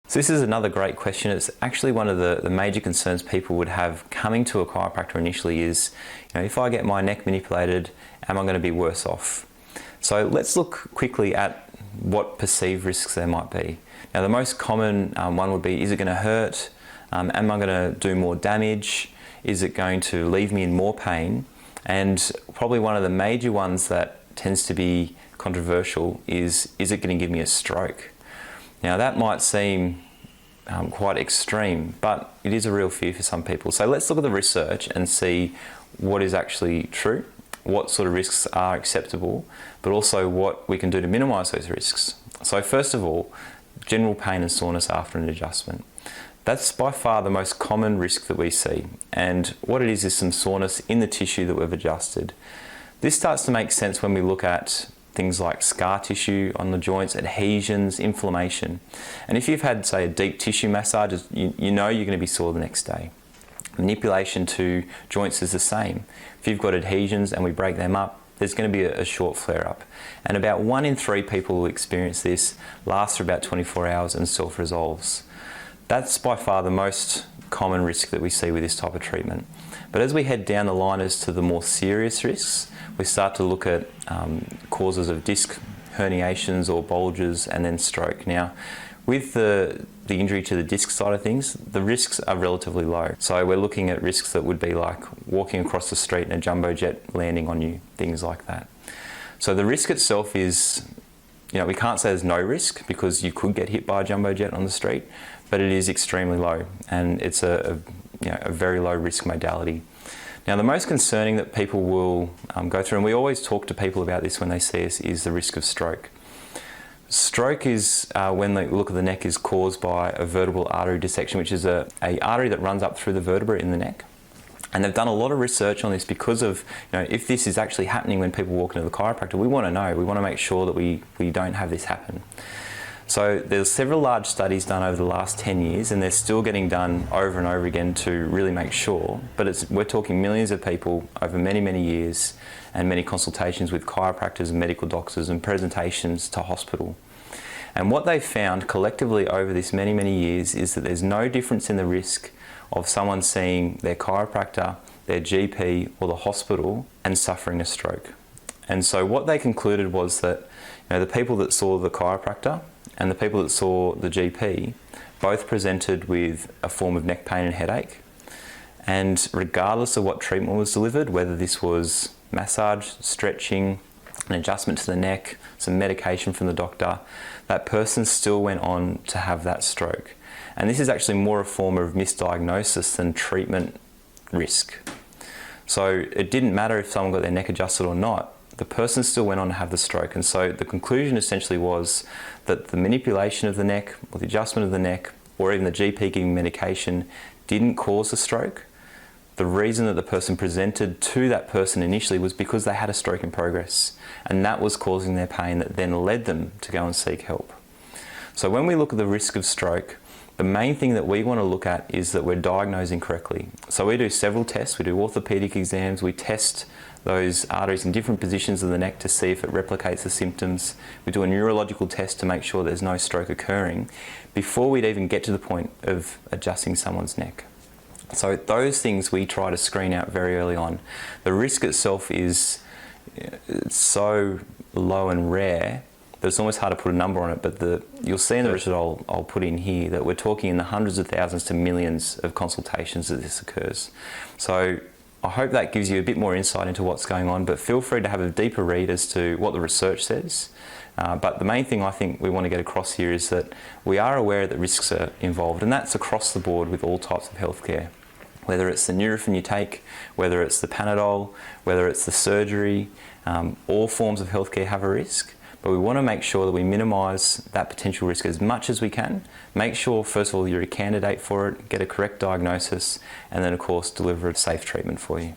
So this is another great question. It's actually one of the major concerns people would have coming to a chiropractor initially is, if I get my neck manipulated, am I going to be worse off? So let's look quickly at what perceived risks there might be. Now the most common one would be, is it going to hurt? Am I going to do more damage? Is it going to leave me in more pain? And probably one of the major ones that tends to be controversial is it going to give me a stroke? Now that might seem quite extreme, but it is a real fear for some people. So let's look at the research and see what is actually true, what sort of risks are acceptable, but also what we can do to minimise those risks. So first of all, general pain and soreness after an adjustment. That's by far the most common risk that we see. And what it is some soreness in the tissue that we've adjusted. This starts to make sense when we look at things like scar tissue on the joints, adhesions, inflammation. And if you've had, say, a deep tissue massage, you know you're going to be sore the next day. Manipulation to joints is the same. If you've got adhesions and we break them up, there's going to be a short flare-up. And about 1 in 3 people who experience this lasts for about 24 hours and self-resolves. That's by far the most common risk that we see with this type of treatment. But as we head down the line as to the more serious risks, we start to look at causes of disc herniations or bulges and then stroke. Now, with the injury to the disc side of things, the risks are relatively low. So we're looking at risks that would be like walking across the street and a jumbo jet landing on you, things like that. So the risk itself is, we can't say there's no risk because you could get hit by a jumbo jet on the street, but it is extremely low and it's a very low risk modality. Now the most concerning that people will go through, and we always talk to people about this when they see us, is the risk of stroke. Stroke is when the look of the neck is caused by a vertebral artery dissection, which is a artery that runs up through the vertebra in the neck. And they've done a lot of research on this because of, if this is actually happening when people walk into the chiropractor, we want to know. We want to make sure that we don't have this happen. So there's several large studies done over the last 10 years and they're still getting done over and over again to really make sure. But we're talking millions of people over many, many years and many consultations with chiropractors and medical doctors and presentations to hospital. And what they've found collectively over this many, many years is that there's no difference in the risk of someone seeing their chiropractor, their GP or the hospital and suffering a stroke. And so what they concluded was that the people that saw the chiropractor and the people that saw the GP both presented with a form of neck pain and headache. And regardless of what treatment was delivered, whether this was massage, stretching, an adjustment to the neck, some medication from the doctor, that person still went on to have that stroke. And this is actually more a form of misdiagnosis than treatment risk. So it didn't matter if someone got their neck adjusted or not, the person still went on to have the stroke. And so the conclusion essentially was that the manipulation of the neck or the adjustment of the neck or even the GP giving medication didn't cause the stroke. The reason that the person presented to that person initially was because they had a stroke in progress and that was causing their pain that then led them to go and seek help. So when we look at the risk of stroke, the main thing that we want to look at is that we're diagnosing correctly. So we do several tests, we do orthopedic exams, we test those arteries in different positions of the neck to see if it replicates the symptoms. We do a neurological test to make sure there's no stroke occurring before we'd even get to the point of adjusting someone's neck. So those things we try to screen out very early on. The risk itself is so low and rare that it's almost hard to put a number on it, but you'll see in the research I'll put in here that we're talking in the hundreds of thousands to millions of consultations that this occurs. So I hope that gives you a bit more insight into what's going on, but feel free to have a deeper read as to what the research says. But the main thing I think we want to get across here is that we are aware that risks are involved, and that's across the board with all types of healthcare. Whether it's the Nurofen you take, whether it's the Panadol, whether it's the surgery, all forms of healthcare have a risk. But we want to make sure that we minimise that potential risk as much as we can. Make sure, first of all, you're a candidate for it, get a correct diagnosis, and then, of course, deliver a safe treatment for you.